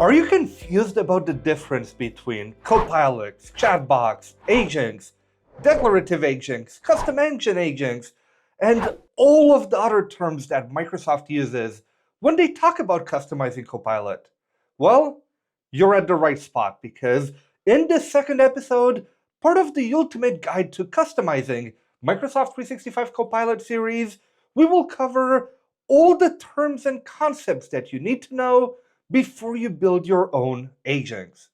Are you confused about the difference between copilots, chatbots, agents, declarative agents, custom engine agents, and all of the other terms that Microsoft uses when they talk about customizing Copilot? Well, you're at the right spot because in this second episode, part of the ultimate guide to customizing Microsoft 365 Copilot series, we will cover all the terms and concepts that you need to know before you build your own agents.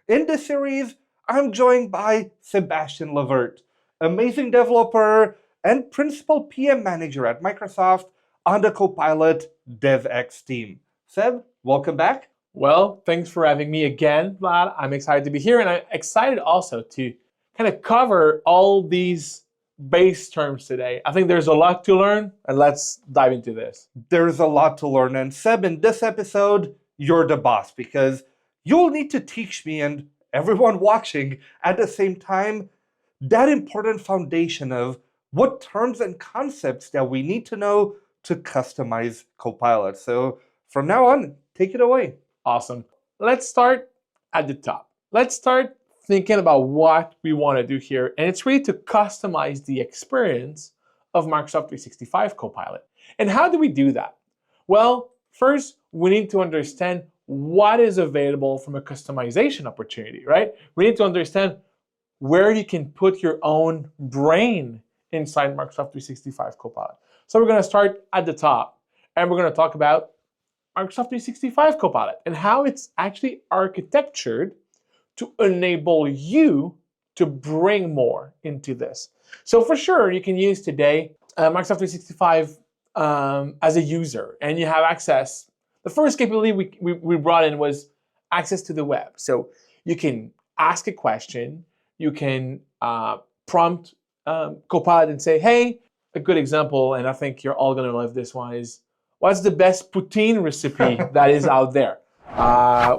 In this series, I'm joined by Sebastien Levert, amazing developer and principal PM manager at Microsoft on the Copilot DevX team. Seb, welcome back. Well, thanks for having me again, Vlad. I'm excited to be here, and I'm excited also to kind of cover all these base terms today. I think there's a lot to learn, and let's dive into this. There's a lot to learn, and Seb, in this episode, you're the boss because you'll need to teach me and everyone watching at the same time that important foundation of what terms and concepts that we need to know to customize Copilot. So from now on, take it away. Awesome. Let's start at the top. Let's start thinking about what we want to do here, and it's really to customize the experience of Microsoft 365 Copilot. And how do we do that? Well, first, we need to understand what is available from a customization opportunity, right? We need to understand where you can put your own brain inside Microsoft 365 Copilot. So we're going to start at the top, and we're going to talk about Microsoft 365 Copilot and how it's actually architectured to enable you to bring more into this. So for sure, you can use today Microsoft 365 as a user, and you have access. The first capability we brought in was access to the web. So you can ask a question, you can prompt Copilot and say, hey, a good example, and I think you're all gonna love this one, is what's the best poutine recipe that is out there?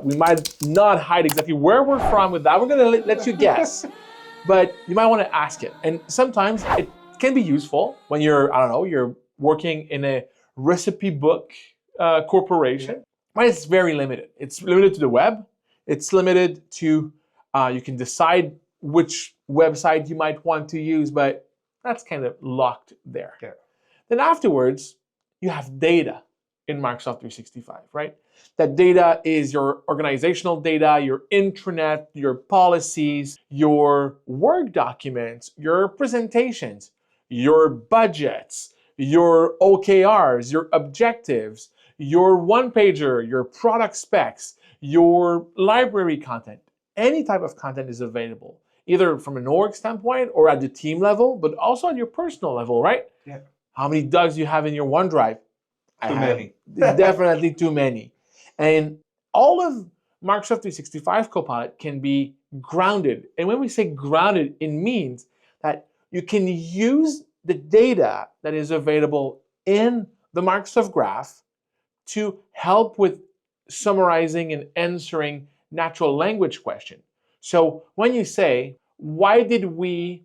We might not hide exactly where we're from with that. We're gonna let you guess, but you might wanna ask it. And sometimes it can be useful when you're, I don't know, you're working in a recipe book corporation, but it's very limited. It's limited to the web. It's limited to, you can decide which website you might want to use, but that's kind of locked there. Yeah. Then afterwards, you have data in Microsoft 365, right? That data is your organizational data, your intranet, your policies, your work documents, your presentations, your budgets, your OKRs, your objectives, your one-pager, your product specs, your library content. Any type of content is available, either from an org standpoint or at the team level, but also at your personal level, right? Yeah. How many dogs do you have in your OneDrive? Too many. Definitely too many. And all of Microsoft 365 Copilot can be grounded. And when we say grounded, it means that you can use the data that is available in the Microsoft Graph to help with summarizing and answering natural language questions. So when you say, why did we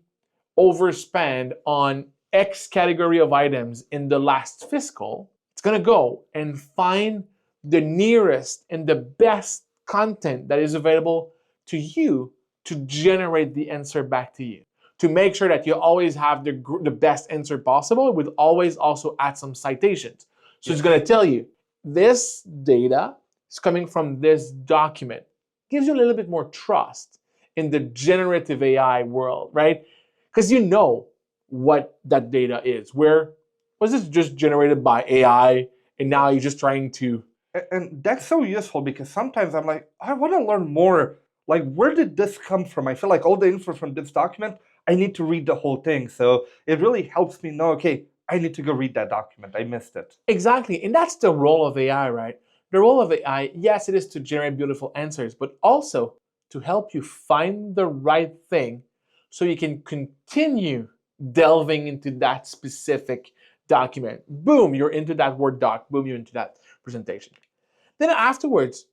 overspend on X category of items in the last fiscal, it's going to go and find the nearest and the best content that is available to you to generate the answer back to you. To make sure that you always have the best answer possible, it would always also add some citations. So It's going to tell you, this data is coming from this document. Gives you a little bit more trust in the generative AI world, right? Because you know what that data is. Where was this just generated by AI and now you're just trying to... And that's so useful because sometimes I'm like, I want to learn more. Like, where did this come from? I feel like all the info from this document, I need to read the whole thing. So it really helps me know, okay, I need to go read that document. I missed it. Exactly. And that's the role of AI, right? The role of AI, yes, it is to generate beautiful answers, but also to help you find the right thing so you can continue delving into that specific document. Boom, you're into that Word doc. Boom, you're into that presentation. Then afterwards,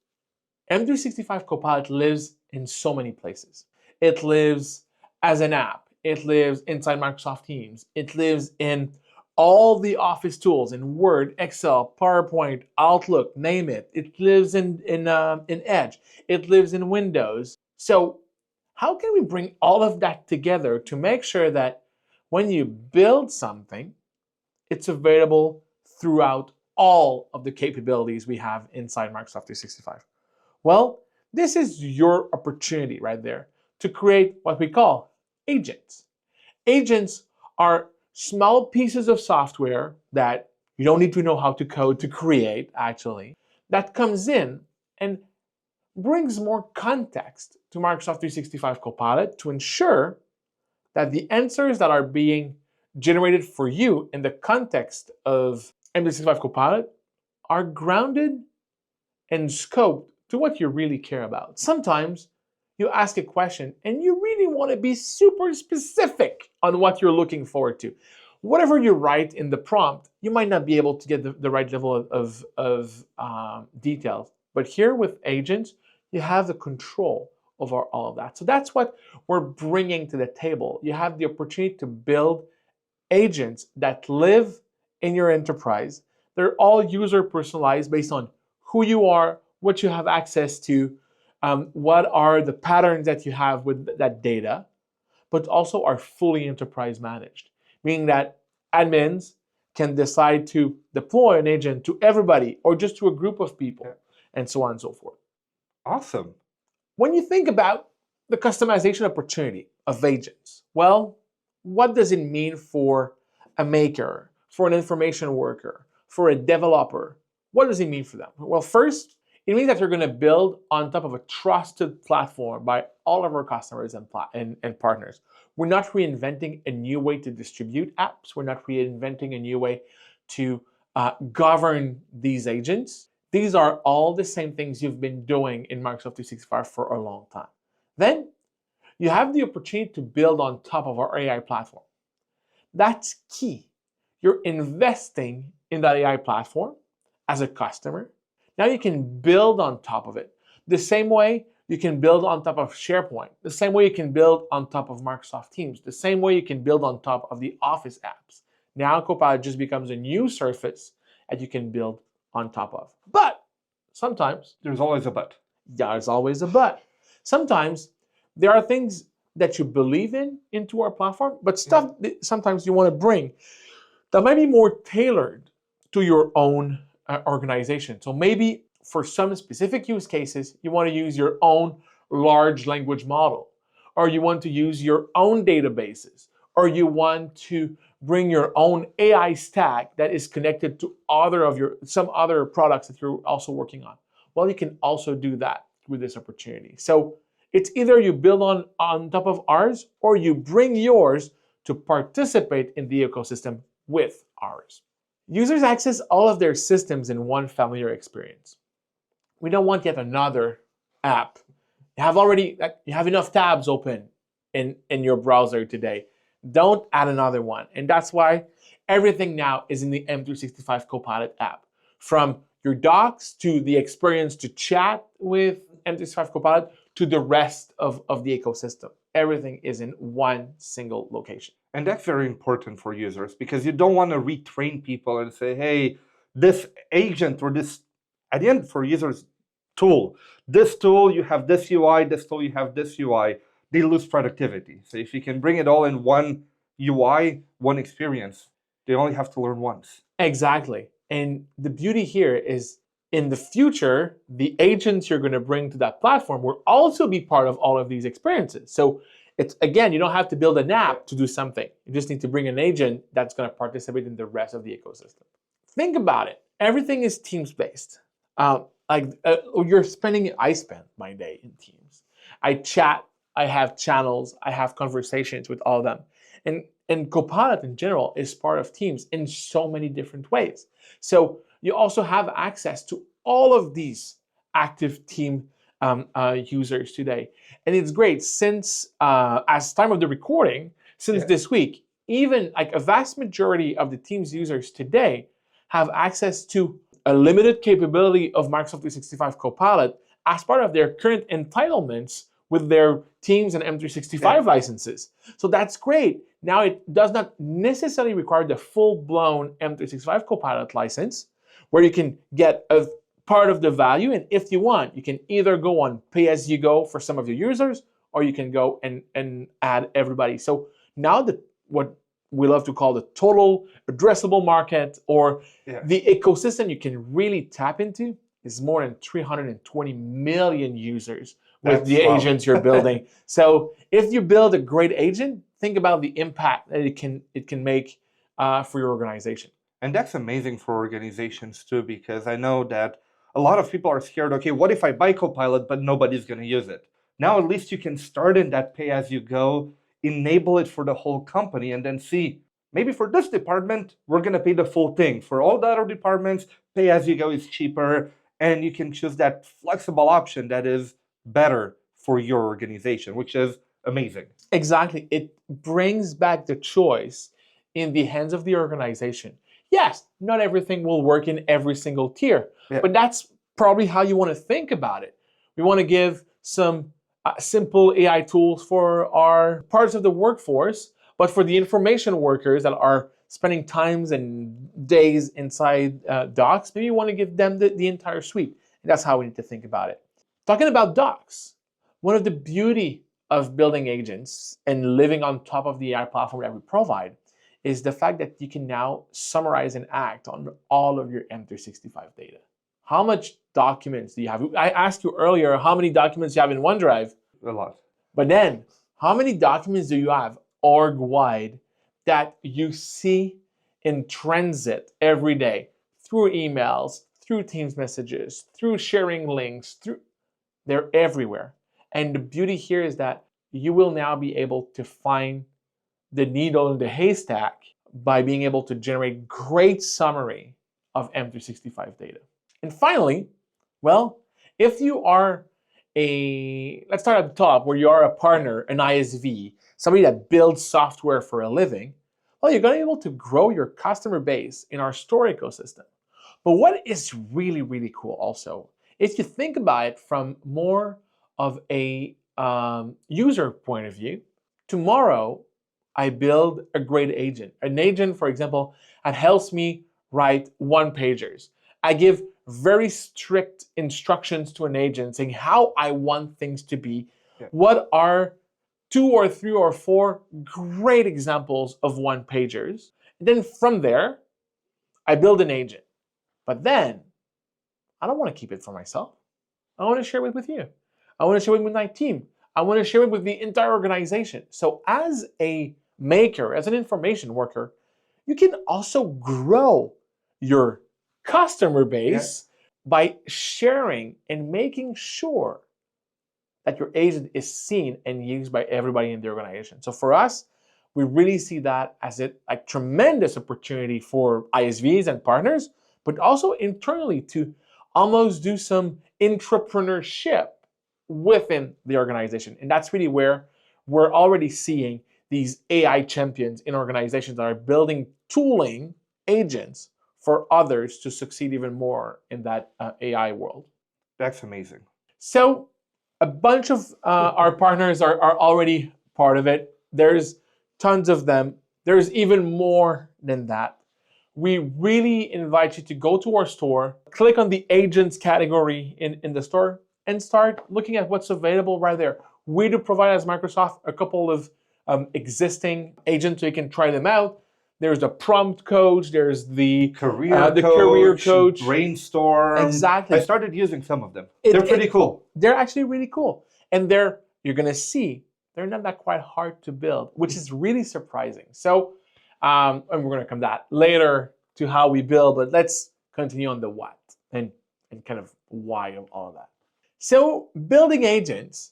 M365 Copilot lives in so many places. It lives as an app. It lives inside Microsoft Teams. It lives in all the Office tools in Word, Excel, PowerPoint, Outlook, name it. It lives in Edge. It lives in Windows. So how can we bring all of that together to make sure that when you build something, it's available throughout all of the capabilities we have inside Microsoft 365? Well, this is your opportunity right there to create what we call agents. Agents are small pieces of software that you don't need to know how to code to create, actually, that comes in and brings more context to Microsoft 365 Copilot to ensure that the answers that are being generated for you in the context of M365 Copilot are grounded and scoped to what you really care about. Sometimes you ask a question and you really want to be super specific on what you're looking forward to. Whatever you write in the prompt, you might not be able to get the right level of details. But here with agents, you have the control over all of that. So that's what we're bringing to the table. You have the opportunity to build agents that live in your enterprise. They're all user personalized based on who you are, what you have access to, what are the patterns that you have with that data, but also are fully enterprise managed, meaning that admins can decide to deploy an agent to everybody or just to a group of people, and so on and so forth. Awesome. When you think about the customization opportunity of agents, well, what does it mean for a maker, for an information worker, for a developer? What does it mean for them? Well, first, it means that you're going to build on top of a trusted platform by all of our customers and partners. We're not reinventing a new way to distribute apps. We're not reinventing a new way to govern these agents. These are all the same things you've been doing in Microsoft 365 for a long time. Then you have the opportunity to build on top of our AI platform. That's key. You're investing in that AI platform as a customer. Now you can build on top of it. The same way you can build on top of SharePoint, the same way you can build on top of Microsoft Teams, the same way you can build on top of the Office apps. Now Copilot just becomes a new surface that you can build on top of. But sometimes, There's always a but. there's always a but. Sometimes there are things that you believe in into our platform, but stuff that sometimes you want to bring that might be more tailored to your own organization. So maybe for some specific use cases, you want to use your own large language model, or you want to use your own databases, or you want to bring your own AI stack that is connected to some other products that you're also working on. Well, you can also do that with this opportunity. So it's either you build on top of ours, or you bring yours to participate in the ecosystem with ours. Users access all of their systems in one familiar experience. We don't want yet another app. You have enough tabs open in your browser today. Don't add another one. And that's why everything now is in the M365 Copilot app. From your docs to the experience to chat with M365 Copilot to the rest of the ecosystem. Everything is in one single location. And that's very important for users because you don't want to retrain people and say, hey, this agent or this, at the end for users, this tool, you have this UI, this tool, you have this UI, they lose productivity. So if you can bring it all in one UI, one experience, they only have to learn once. Exactly. And the beauty here is in the future, the agents you're going to bring to that platform will also be part of all of these experiences. So it's, again, you don't have to build an app to do something. You just need to bring an agent that's going to participate in the rest of the ecosystem. Think about it. Everything is Teams-based. I spend my day in Teams. I chat, I have channels, I have conversations with all of them. And Copilot in general is part of Teams in so many different ways. So you also have access to all of these active team users today. And it's great since, as time of the recording, since this week, even like a vast majority of the Teams users today have access to a limited capability of Microsoft 365 Copilot as part of their current entitlements with their Teams and M365 licenses. So that's great. Now it does not necessarily require the full-blown M365 Copilot license, where you can get a part of the value, and if you want, you can either go on pay-as-you-go for some of your users, or you can go and add everybody. So now what we love to call the total addressable market, or the ecosystem you can really tap into, is more than 320 million users with the agents you're building. So if you build a great agent, think about the impact that it can make for your organization. And that's amazing for organizations too, because I know that a lot of people are scared, okay, what if I buy Copilot but nobody's going to use it? Now at least you can start in that pay-as-you-go, enable it for the whole company, and then see, maybe for this department, we're going to pay the full thing. For all the other departments, pay-as-you-go is cheaper, and you can choose that flexible option that is better for your organization, which is amazing. Exactly. It brings back the choice in the hands of the organization. Yes, not everything will work in every single tier, but that's probably how you want to think about it. We want to give some simple AI tools for our parts of the workforce, but for the information workers that are spending times and days inside docs, maybe you want to give them the entire suite. And that's how we need to think about it. Talking about docs, one of the beauty of building agents and living on top of the AI platform that we provide is the fact that you can now summarize and act on all of your M365 data. How much documents do you have? I asked you earlier how many documents you have in OneDrive. A lot. But then, how many documents do you have org-wide that you see in transit every day through emails, through Teams messages, through sharing links, they're everywhere. And the beauty here is that you will now be able to find the needle in the haystack by being able to generate great summary of M365 data. And finally, well, if you are let's start at the top, where you are a partner, an ISV, somebody that builds software for a living, well, you're going to be able to grow your customer base in our store ecosystem. But what is really, really cool also, if you think about it from more of a user point of view, tomorrow I build a great agent. An agent, for example, that helps me write one-pagers. I give very strict instructions to an agent saying how I want things to be. What are 2 or 3 or 4 great examples of one-pagers? And then from there, I build an agent. But then, I don't want to keep it for myself. I want to share it with you. I want to share it with my team. I want to share it with the entire organization. So as a maker, as an information worker, you can also grow your customer base by sharing and making sure that your agent is seen and used by everybody in the organization. So for us, we really see that as a tremendous opportunity for ISVs and partners, but also internally to almost do some entrepreneurship within the organization. And that's really where we're already seeing these AI champions in organizations that are building tooling agents for others to succeed even more in that AI world. That's amazing. So a bunch of our partners are already part of it. There's tons of them. There's even more than that. We really invite you to go to our store, click on the agents category in the store, and start looking at what's available right there. We do provide as Microsoft a couple of existing agents so you can try them out. There's the prompt coach, there's the career coach, brainstorm. Exactly. I started using some of them. They're pretty cool. They're actually really cool. And you're going to see, they're not that quite hard to build, which is really surprising. So, and we're going to come that later to how we build, but let's continue on the what and kind of why of all of that. So building agents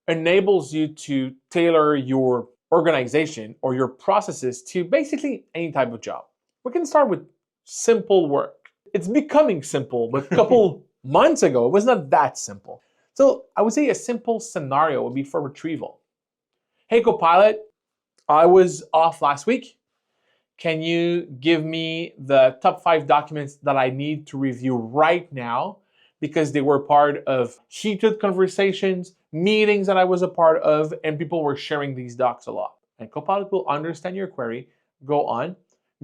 enables you to tailor your organization or your processes to basically any type of job. We can start with simple work. It's becoming simple, but a couple months ago, it was not that simple. So I would say a simple scenario would be for retrieval. Hey, Copilot, I was off last week. Can you give me the top 5 documents that I need to review right now because they were part of heated conversations, meetings that I was a part of, and people were sharing these docs a lot. And Copilot will understand your query, go on,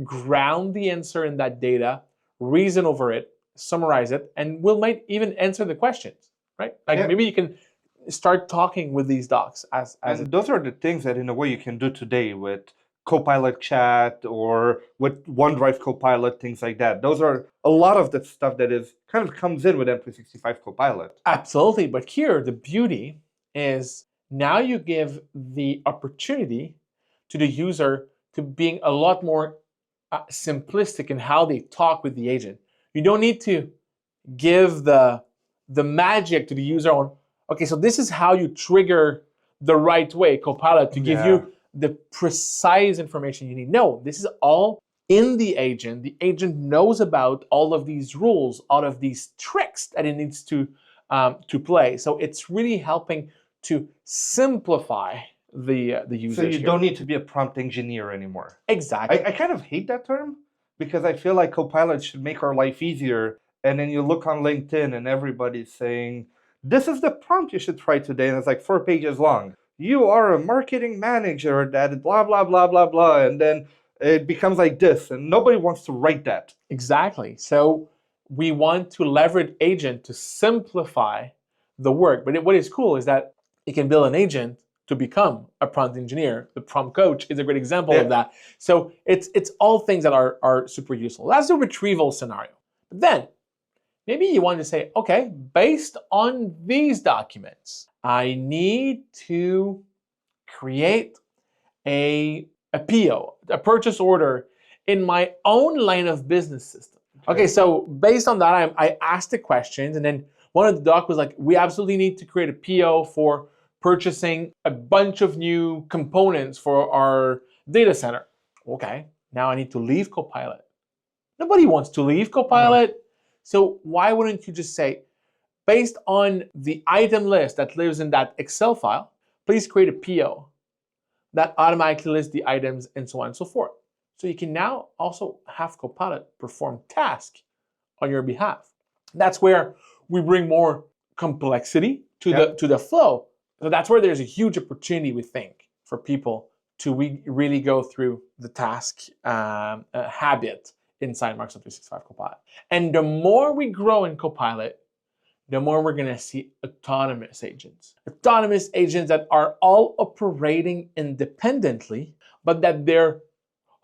ground the answer in that data, reason over it, summarize it, and might even answer the questions, right? Like Yeah. maybe you can start talking with these docs And those are the things that in a way you can do today with Copilot chat or with OneDrive Copilot, things like that. Those are a lot of the stuff that is kind of comes in with M365 Copilot. Absolutely. But here, the beauty is now you give the opportunity to the user to being a lot more simplistic in how they talk with the agent. You don't need to give the magic to the user on, okay, so this is how you trigger the right way, Copilot, to give you the precise information you need. No, this is all in the agent. The agent knows about all of these rules, all of these tricks that it needs to play. So it's really helping to simplify the usage. So you here. don't need to be a prompt engineer anymore. Exactly. I kind of hate that term because I feel like Copilot should make our life easier. And then you look on LinkedIn and everybody's saying, this is the prompt you should try today. And it's like 4 pages long. You are a marketing manager that blah, blah, blah, blah, blah. And then it becomes like this. And nobody wants to write that. Exactly. So we want to leverage agent to simplify the work. But what is cool is that you can build an agent to become a prompt engineer. The prompt coach is a great example of that. So it's all things that are super useful. That's the retrieval scenario. But then maybe you want to say, okay, based on these documents, I need to create a PO, a purchase order in my own line of business system. Okay, so based on that, I asked the questions, and then one of the doc was like, we absolutely need to create a PO for purchasing a bunch of new components for our data center. Okay, now I need to leave Copilot. Nobody wants to leave Copilot. No. So why wouldn't you just say, based on the item list that lives in that Excel file, please create a PO that automatically lists the items and so on and so forth. So you can now also have Copilot perform tasks on your behalf. That's where we bring more complexity to the flow. So that's where there's a huge opportunity, we think, for people to really go through the task habit inside Microsoft 365 Copilot. And the more we grow in Copilot, the more we're going to see autonomous agents. Autonomous agents that are all operating independently, but that they're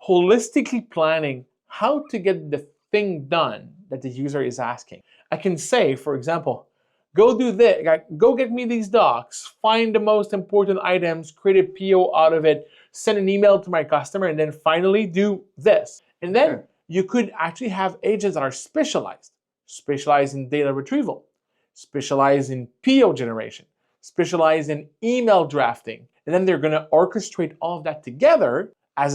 holistically planning how to get the thing done that the user is asking. I can say, for example, go do this, go get me these docs, find the most important items, create a PO out of it, send an email to my customer, and then finally do this. And then you could actually have agents that are specialized in data retrieval, specialized in PO generation, specialized in email drafting. And then they're going to orchestrate all of that together as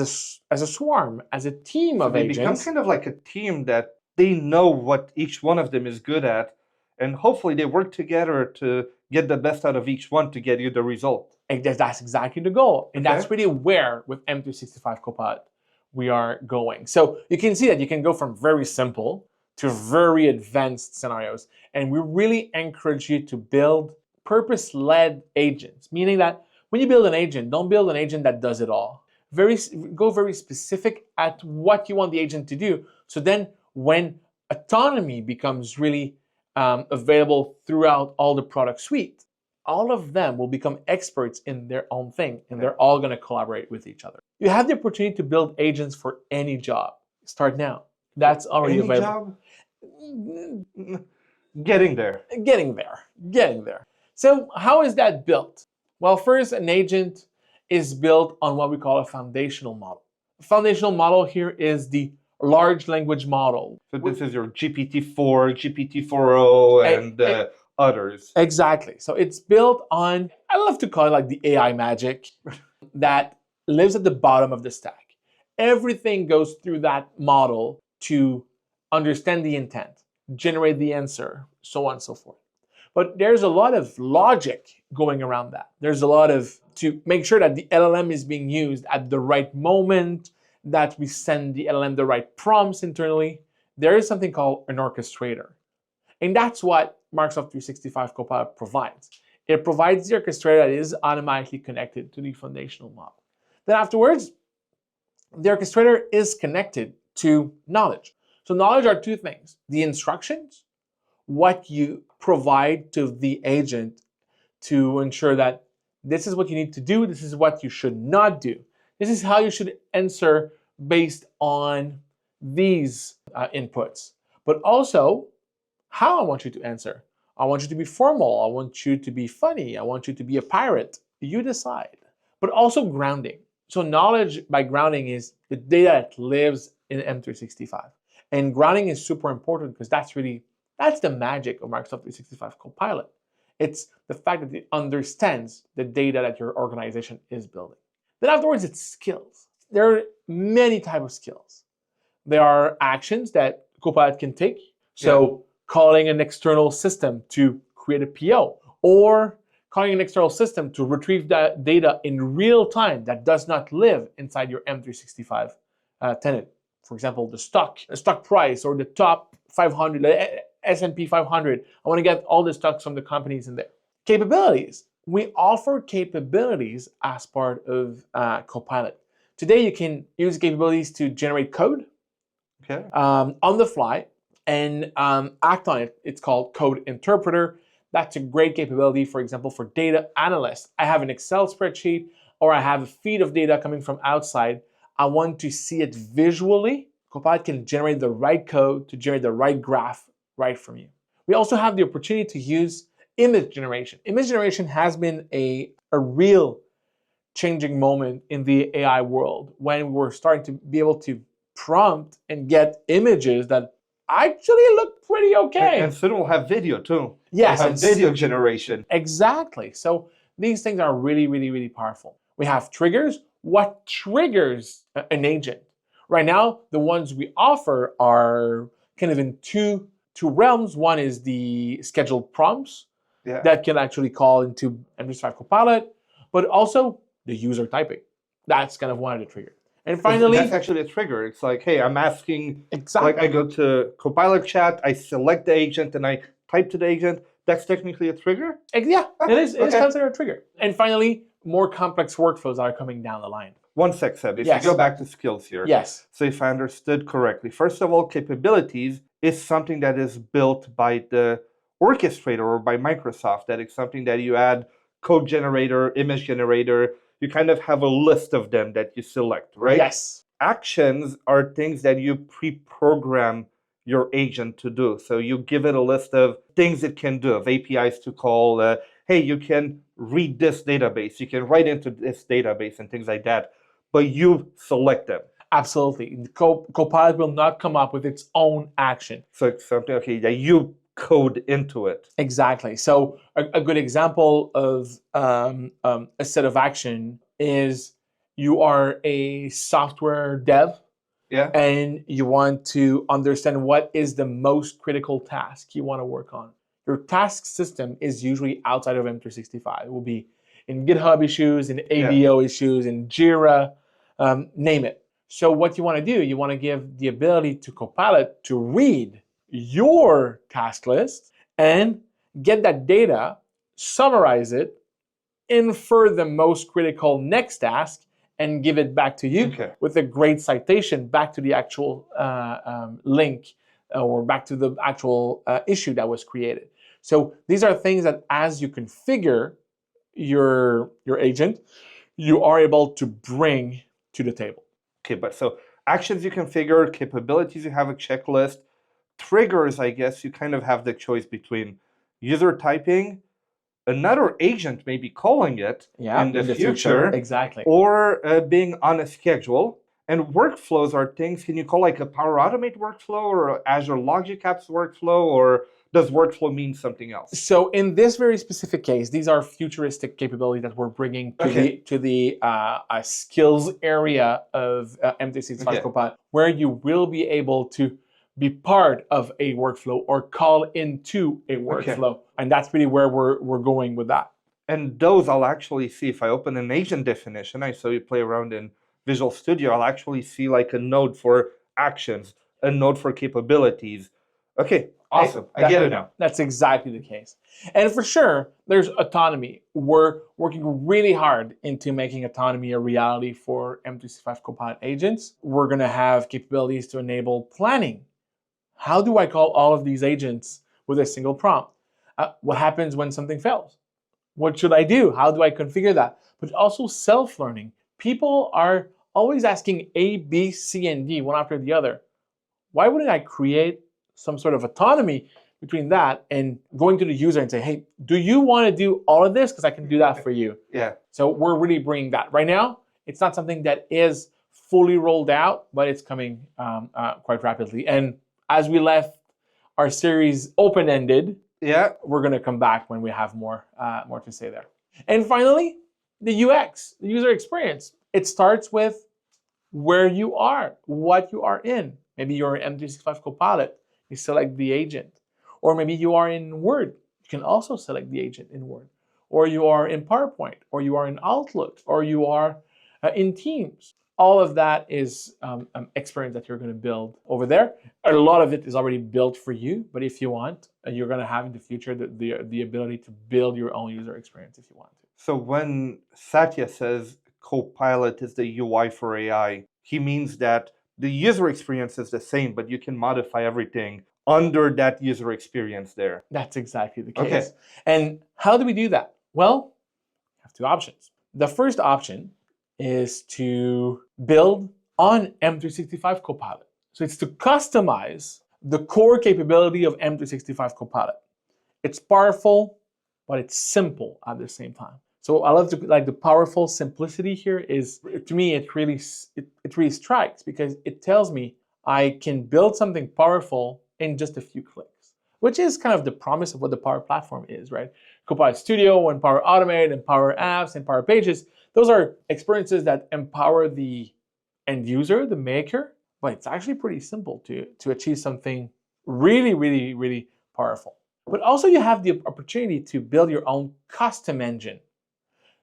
a swarm, as a team of agents. They become kind of like a team that they know what each one of them is good at, and hopefully they work together to get the best out of each one to get you the result. And that's exactly the goal. And that's really where, with M365 Copilot, we are going. So you can see that you can go from very simple to very advanced scenarios. And we really encourage you to build purpose-led agents, meaning that when you build an agent, don't build an agent that does it all. Go very specific at what you want the agent to do. So then when autonomy becomes really available throughout all the product suite, all of them will become experts in their own thing, and they're all going to collaborate with each other. You have the opportunity to build agents for any job. Start now. That's already available. Job? Getting there. Getting there. So how is that built? Well, first, an agent is built on what we call a foundational model. The foundational model here is the large language model. So this is your GPT-4, GPT-4o, and others. Exactly. So it's built on, I love to call it like the AI magic that lives at the bottom of the stack. Everything goes through that model to understand the intent, generate the answer, so on and so forth. But there's a lot of logic going around that. There's a lot to make sure that the LLM is being used at the right moment, that we send the LLM the right prompts internally. There is something called an orchestrator. And that's what Microsoft 365 Copilot provides. It provides the orchestrator that is automatically connected to the foundational model. Then afterwards, the orchestrator is connected to knowledge. So knowledge are two things: the instructions, what you provide to the agent to ensure that this is what you need to do, this is what you should not do, this is how you should answer based on these inputs, but also how I want you to answer. I want you to be formal, I want you to be funny, I want you to be a pirate. You decide. But also grounding. So knowledge by grounding is the data that lives in M365. And grounding is super important because that's the magic of Microsoft 365 Copilot. It's the fact that it understands the data that your organization is building. Then afterwards, it's skills. There are many types of skills. There are actions that Copilot can take. So calling an external system to create a PO, or calling an external system to retrieve that data in real time that does not live inside your M365 tenant. For example, the stock price, or the top 500, the S&P 500. I want to get all the stocks from the companies in there. Capabilities. We offer capabilities as part of Copilot. Today, you can use capabilities to generate code on the fly and act on it. It's called Code Interpreter. That's a great capability, for example, for data analysts. I have an Excel spreadsheet, or I have a feed of data coming from outside. I want to see it visually. Copilot can generate the right code to generate the right graph right from you. We also have the opportunity to use image generation. Image generation has been a real changing moment in the AI world, when we're starting to be able to prompt and get images that actually look pretty okay. And soon we'll have video too. Yes, we'll have video generation. Exactly. So these things are really, really, really powerful. We have triggers. What triggers an agent? Right now, the ones we offer are kind of in two realms. One is the scheduled prompts that can actually call into M365 Copilot, but also the user typing. That's kind of one of the triggers. And finally, that's actually a trigger. It's like, hey, I'm asking, like I go to Copilot chat, I select the agent, and I type to the agent. That's technically a trigger? Yeah, it is considered a trigger. And finally, more complex workflows are coming down the line. One sec, Seb. If you go back to skills here. Yes. So if I understood correctly, first of all, capabilities is something that is built by the orchestrator or by Microsoft. That is something that you add code generator, image generator. You kind of have a list of them that you select, right? Yes. Actions are things that you pre-program your agent to do. So you give it a list of things it can do, of APIs to call. Hey, you can read this database. You can write into this database and things like that. But you select them. Absolutely. Copilot will not come up with its own action. So it's something, okay, that you code into it. Exactly. So a good example of a set of action is you are a software dev, and you want to understand what is the most critical task you want to work on. Your task system is usually outside of M365. It will be in GitHub issues, in AVO issues, in Jira, name it. So what you want to do, you want to give the ability to Copilot to read your task list and get that data, summarize it, infer the most critical next task, and give it back to you with a great citation back to the actual link or back to the actual issue that was created. So these are things that as you configure your agent, you are able to bring to the table. Okay, but so actions you configure, capabilities you have a checklist, triggers, I guess you kind of have the choice between user typing, another agent may be calling it in the future, or being on a schedule. And workflows are things, can you call like a Power Automate workflow or Azure Logic Apps workflow, or does workflow mean something else? So in this very specific case, these are futuristic capabilities that we're bringing to the skills area of M365 Copilot, where you will be able to be part of a workflow or call into a workflow. And that's really where we're going with that. And those I'll actually see if I open an agent definition. I saw you play around in Visual Studio. I'll actually see like a node for actions, a node for capabilities. Okay, Awesome. I get it now. That's exactly the case. And for sure, there's autonomy. We're working really hard into making autonomy a reality for M365 Copilot agents. We're going to have capabilities to enable planning. How do I call all of these agents with a single prompt? What happens when something fails? What should I do? How do I configure that? But also self-learning. People are always asking A, B, C, and D, one after the other. Why wouldn't I create some sort of autonomy between that and going to the user and say, hey, do you want to do all of this? Because I can do that for you. Yeah. So we're really bringing that. Right now, it's not something that is fully rolled out, but it's coming quite rapidly. And as we left our series open-ended, we're going to come back when we have more to say there. And finally, the UX, the user experience. It starts with where you are, what you are in. Maybe you're in M365 Copilot, you select the agent. Or maybe you are in Word, you can also select the agent in Word. Or you are in PowerPoint, or you are in Outlook, or you are in Teams. All of that is experience that you're going to build over there. A lot of it is already built for you, but if you want, you're going to have in the future the ability to build your own user experience if you want to. So when Satya says Copilot is the UI for AI, he means that the user experience is the same, but you can modify everything under that user experience there. That's exactly the case. Okay. And how do we do that? Well, we have two options. The first option is to build on M365 Copilot. So it's to customize the core capability of M365 Copilot. It's powerful, but it's simple at the same time. So I love the powerful simplicity here is, to me, it really strikes because it tells me I can build something powerful in just a few clicks, which is kind of the promise of what the Power Platform is, right? Copilot Studio and Power Automate and Power Apps and Power Pages, those are experiences that empower the end user, the maker, but it's actually pretty simple to achieve something really, really, really powerful. But also you have the opportunity to build your own custom engine.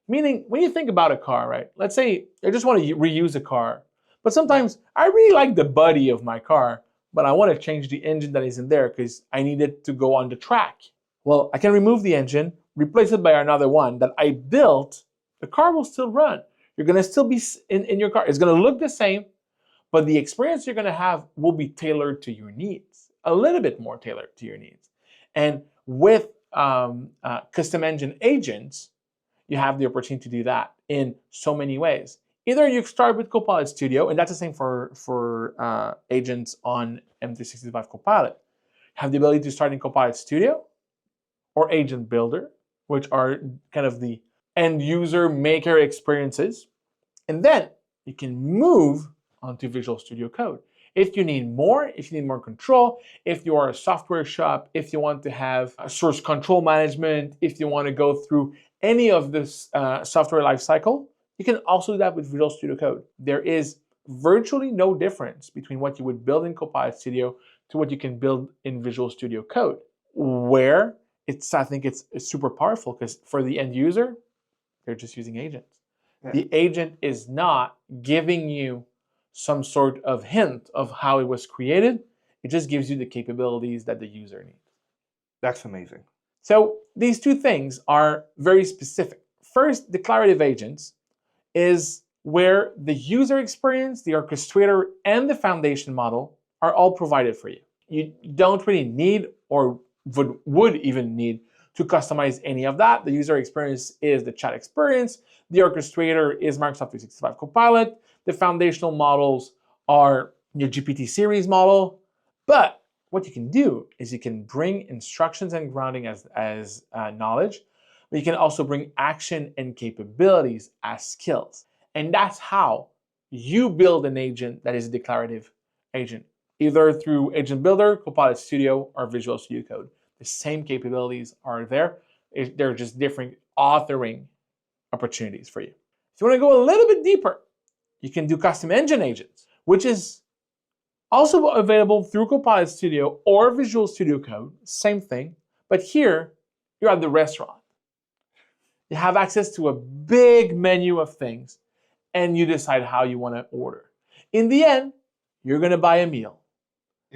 Meaning, when you think about a car, right? Let's say I just want to reuse a car, but sometimes I really like the body of my car, but I want to change the engine that is in there because I need it to go on the track. Well, I can remove the engine, replace it by another one that I built. The car will still run. You're going to still be in your car. It's going to look the same, but the experience you're going to have will be tailored to your needs, a little bit more tailored to your needs. And with custom engine agents, you have the opportunity to do that in so many ways. Either you start with Copilot Studio, and that's the same for agents on M365 Copilot. You have the ability to start in Copilot Studio or Agent Builder, which are kind of the end user maker experiences. And then you can move onto Visual Studio Code. If you need more control, if you are a software shop, if you want to have source control management, if you want to go through any of this software lifecycle, you can also do that with Visual Studio Code. There is virtually no difference between what you would build in Copilot Studio to what you can build in Visual Studio Code, where I think it's super powerful because for the end user, they're just using agents. Yeah. The agent is not giving you some sort of hint of how it was created. It just gives you the capabilities that the user needs. That's amazing. So these two things are very specific. First, declarative agents is where the user experience, the orchestrator, and the foundation model are all provided for you. You don't really need or would even need to customize any of that. The user experience is the chat experience. The orchestrator is Microsoft 365 Copilot. The foundational models are your GPT series model. But what you can do is you can bring instructions and grounding as knowledge, but you can also bring action and capabilities as skills. And that's how you build an agent that is a declarative agent, either through Agent Builder, Copilot Studio, or Visual Studio Code. The same capabilities are there. They're just different authoring opportunities for you. If you want to go a little bit deeper, you can do custom engine agents, which is also available through Copilot Studio or Visual Studio Code. Same thing, but here you're at the restaurant. You have access to a big menu of things, and you decide how you want to order. In the end, you're going to buy a meal,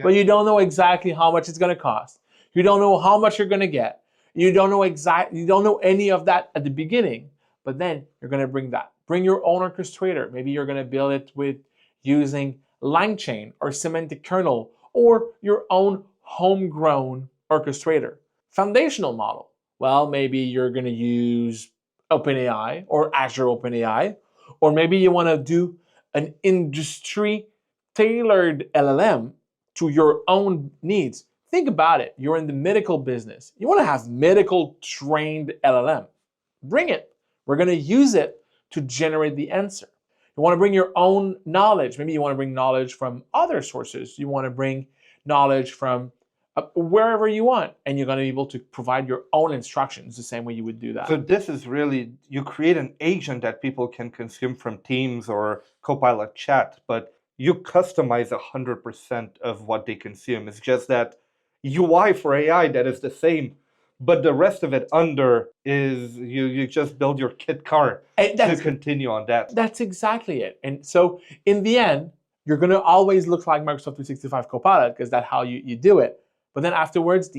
but you don't know exactly how much it's going to cost. You don't know how much you're going to get. You don't know any of that at the beginning, but then you're going to bring your own orchestrator. Maybe you're going to build it with using LangChain or semantic kernel or your own homegrown orchestrator. Foundational model. Well, maybe you're going to use OpenAI or Azure OpenAI, or maybe you want to do an industry tailored LLM to your own needs. Think about it. You're in the medical business. You want to have medical trained LLM. Bring it. We're going to use it to generate the answer. You want to bring your own knowledge. Maybe you want to bring knowledge from other sources. You want to bring knowledge from wherever you want, and you're going to be able to provide your own instructions the same way you would do that. So this is really, you create an agent that people can consume from Teams or Copilot chat, but you customize 100% of what they consume. It's just that UI for AI that is the same, but the rest of it under is you just build your kit car to continue on that. That's exactly it. And so in the end, you're going to always look like Microsoft 365 Copilot because that's how you do it. But then afterwards,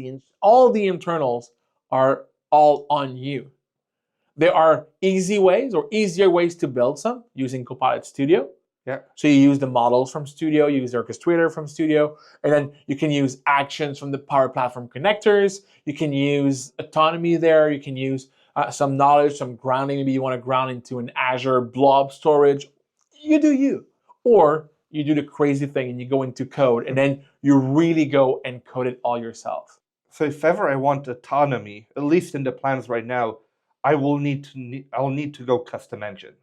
all the internals are all on you. There are easy ways or easier ways to build some using Copilot Studio. Yeah. So you use the models from Studio, you use the orchestrator from Studio, and then you can use actions from the Power Platform connectors. You can use autonomy there. You can use some knowledge, some grounding. Maybe you want to ground into an Azure blob storage. You do you. Or you do the crazy thing and you go into code and then you really go and code it all yourself. So if ever I want autonomy, at least in the plans right now, I'll need to go custom engine.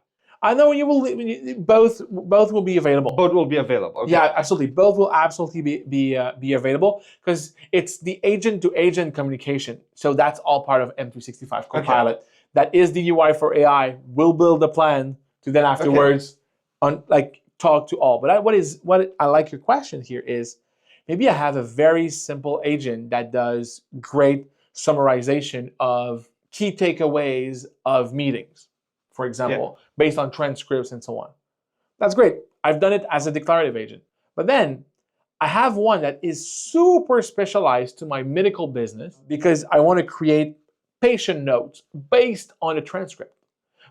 I know you will. Both will be available. Both will be available. Okay. Yeah, absolutely. Both will absolutely be available because it's the agent-to-agent communication. So that's all part of M365 Copilot. Okay. That is the UI for AI. We'll build a plan to then afterwards talk to all. But what I like your question here is maybe I have a very simple agent that does great summarization of key takeaways of meetings, for example, based on transcripts and so on. That's great. I've done it as a declarative agent. But then I have one that is super specialized to my medical business because I want to create patient notes based on a transcript.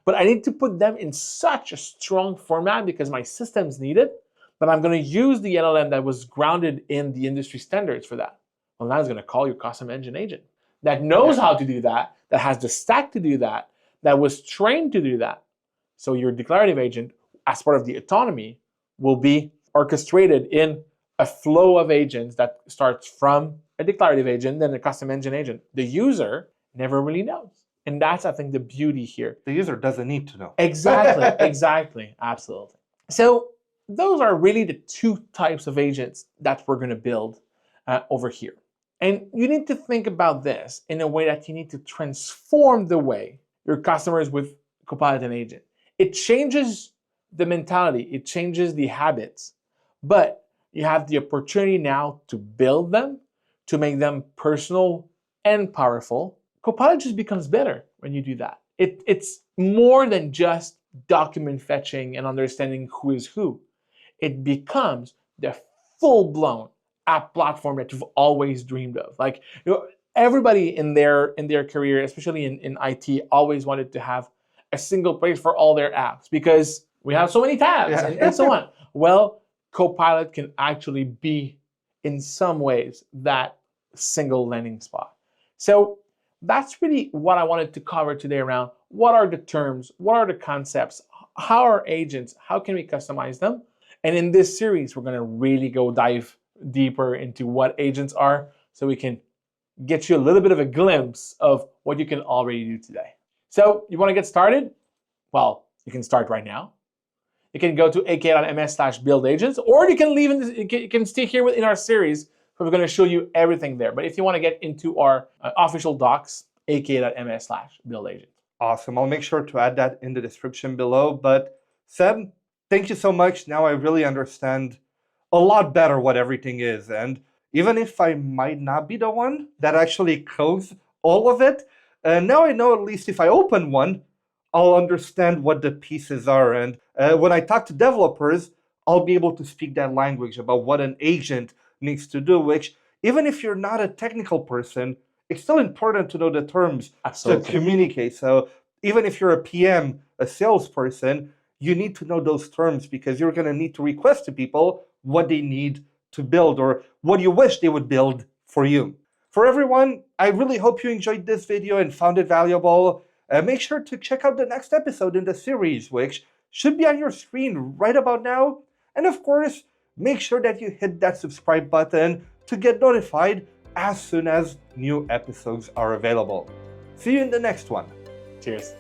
But I need to put them in such a strong format because my systems need it, that I'm going to use the LLM that was grounded in the industry standards for that. Well, now it's going to call your custom engine agent that knows how to do that, that has the stack to do that, that was trained to do that. So your declarative agent, as part of the autonomy, will be orchestrated in a flow of agents that starts from a declarative agent, then a custom engine agent. The user never really knows. And that's, I think, the beauty here. The user doesn't need to know. Exactly, exactly, absolutely. So those are really the two types of agents that we're going to build over here. And you need to think about this in a way that you need to transform the way your customers with Copilot and Agent. It changes the mentality, it changes the habits, but you have the opportunity now to build them, to make them personal and powerful. Copilot just becomes better when you do that. It's more than just document fetching and understanding who is who. It becomes the full-blown app platform that you've always dreamed of. Like, everybody in their career, especially in IT, always wanted to have a single place for all their apps because we have so many tabs and so on. Well, Copilot can actually be, in some ways, that single landing spot. So that's really what I wanted to cover today around what are the terms, what are the concepts, how are agents, how can we customize them? And in this series, we're going to really go dive deeper into what agents are so we can get you a little bit of a glimpse of what you can already do today. So you want to get started? Well, you can start right now. You can go to aka.ms/buildagents, or you can you can stay here in our series. We're going to show you everything there. But if you want to get into our official docs, aka.ms/buildagents. Awesome. I'll make sure to add that in the description below. But Seb, thank you so much. Now I really understand a lot better what everything is. And even if I might not be the one that actually codes all of it, now I know at least if I open one, I'll understand what the pieces are. And when I talk to developers, I'll be able to speak that language about what an agent needs to do, which even if you're not a technical person, it's still important to know the terms to communicate. So even if you're a PM, a salesperson, you need to know those terms because you're going to need to request to people what they need to build or what you wish they would build for you. For everyone, I really hope you enjoyed this video and found it valuable. Make sure to check out the next episode in the series, which should be on your screen right about now. And of course, make sure that you hit that subscribe button to get notified as soon as new episodes are available. See you in the next one. Cheers.